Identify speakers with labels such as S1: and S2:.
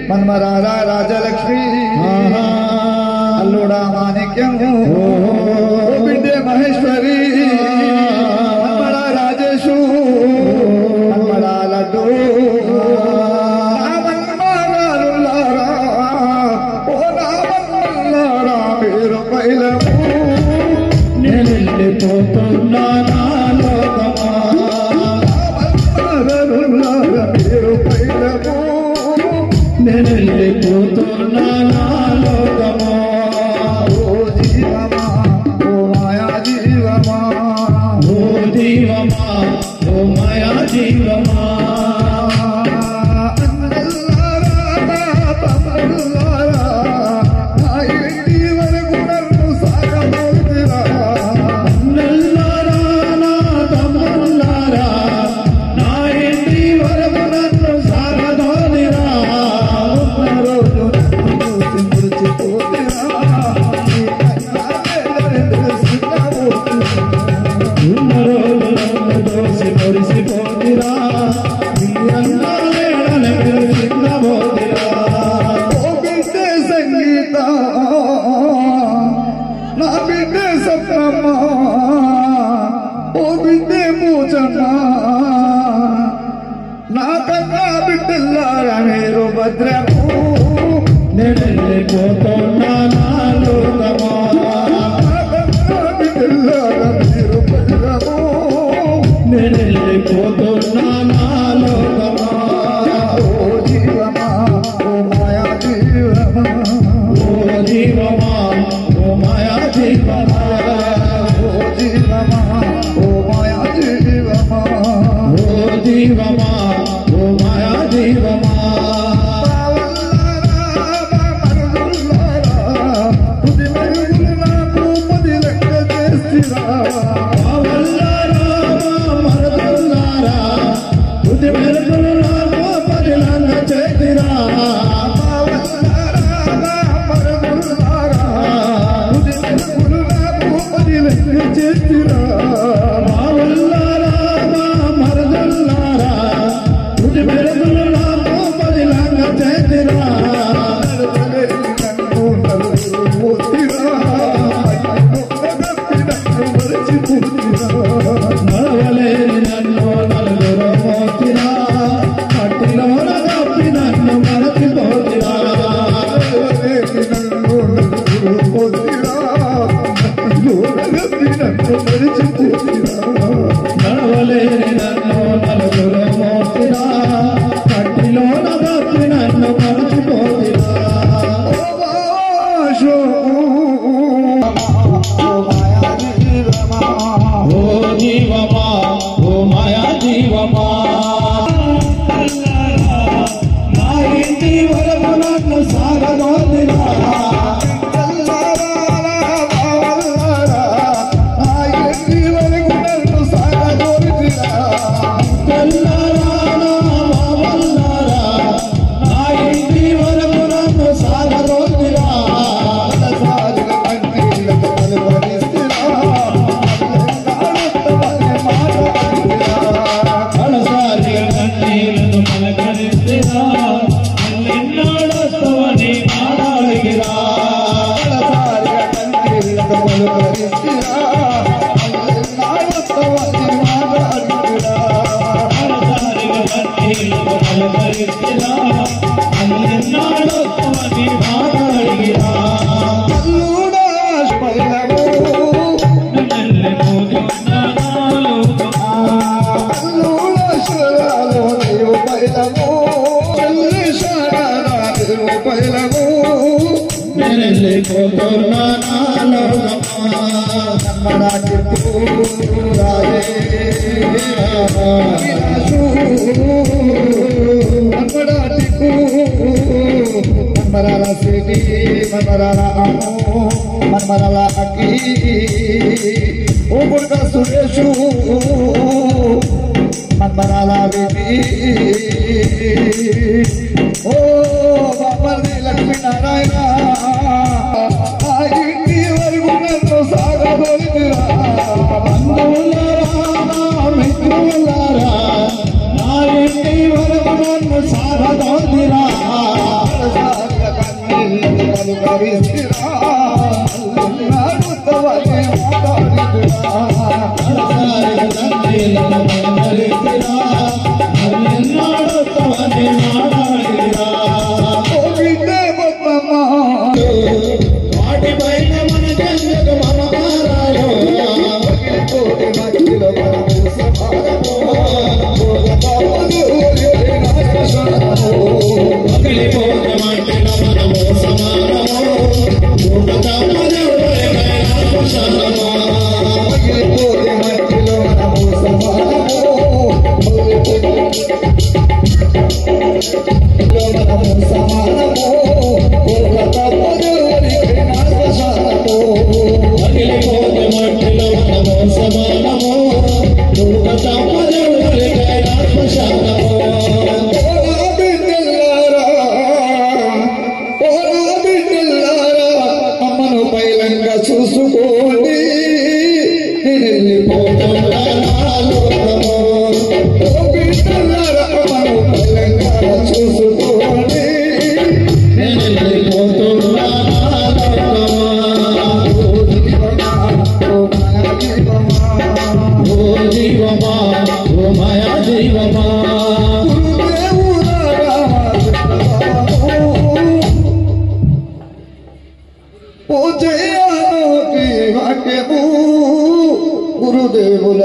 S1: మన్మరారా రాజలక్ష్మి అల్లుడా మాణిక్యం బిడ్డే మహేశ్వరి మన్మరా రాజేశు మన్మరా లడ్డు మీరు పైలము నేను వెళ్ళిపోతున్నా మీరు పైలము నేను వెళ్ళిపోతున్నా లోకమా ఓ జీవమా ఓ మాయా జీవమా ఓ జీవమా ఓ మాయా జీవమా నాకన్నా బిడ్డల్లారా మీరు భద్రము నేను వెళ్ళిపోతున్నా లోకమా బిడ్డల్లారా మీరు భద్రము నేను వెళ్ళిపోతున్నా లోకమా ఓ జీవమా ఓ మాయా జీవమా ఓ జీవమా ఓ మాయా జీవమా ఓ జీవమా ఓ మాయా జీవమా ఓ జీవమా ఓ మాయా జీవమా मनमराला अकी ओ बुर्गा सुरेशु मनमराला बेबी ओ बाबा लक्ष्मी नारायण చూసుకోండి చూసుకోండి
S2: జీవమా ఓ మాయా జీవమా
S1: గురుదేవుల